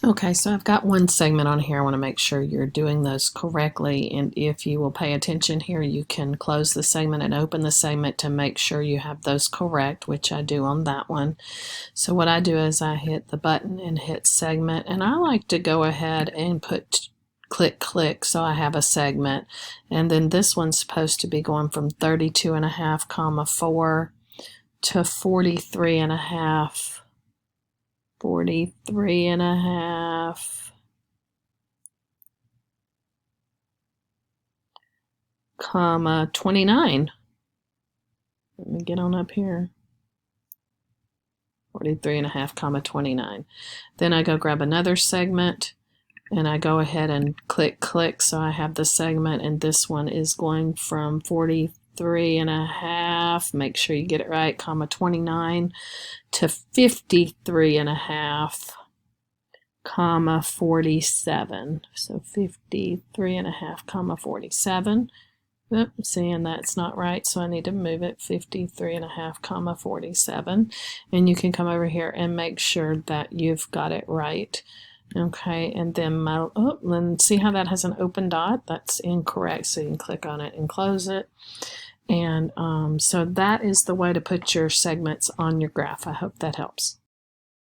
Okay, so I've got one segment on here. I want to make sure you're doing those correctly. And if you will pay attention here, you can close the segment and open the segment to make sure you have those correct, which I do on that one. So what I do is I hit the button and hit segment, and I like to go ahead and put click so I have a segment. And then this one's supposed to be going from 32.5, 4 to 43.5. 43.5, comma 29. Let me get on up here. 43.5, comma 29. Then I go grab another segment and I go ahead and click so I have the segment, and this one is going from 43.5, make sure you get it right, comma 29 to 53.5, comma 47. So 53.5, comma 47. Oop, seeing that's not right, so I need to move it. 53.5, comma 47. And you can come over here and make sure that you've got it right. Okay, and then then see how that has an open dot? That's incorrect, so you can click on it and close it. And so that is the way to put your segments on your graph. I hope that helps.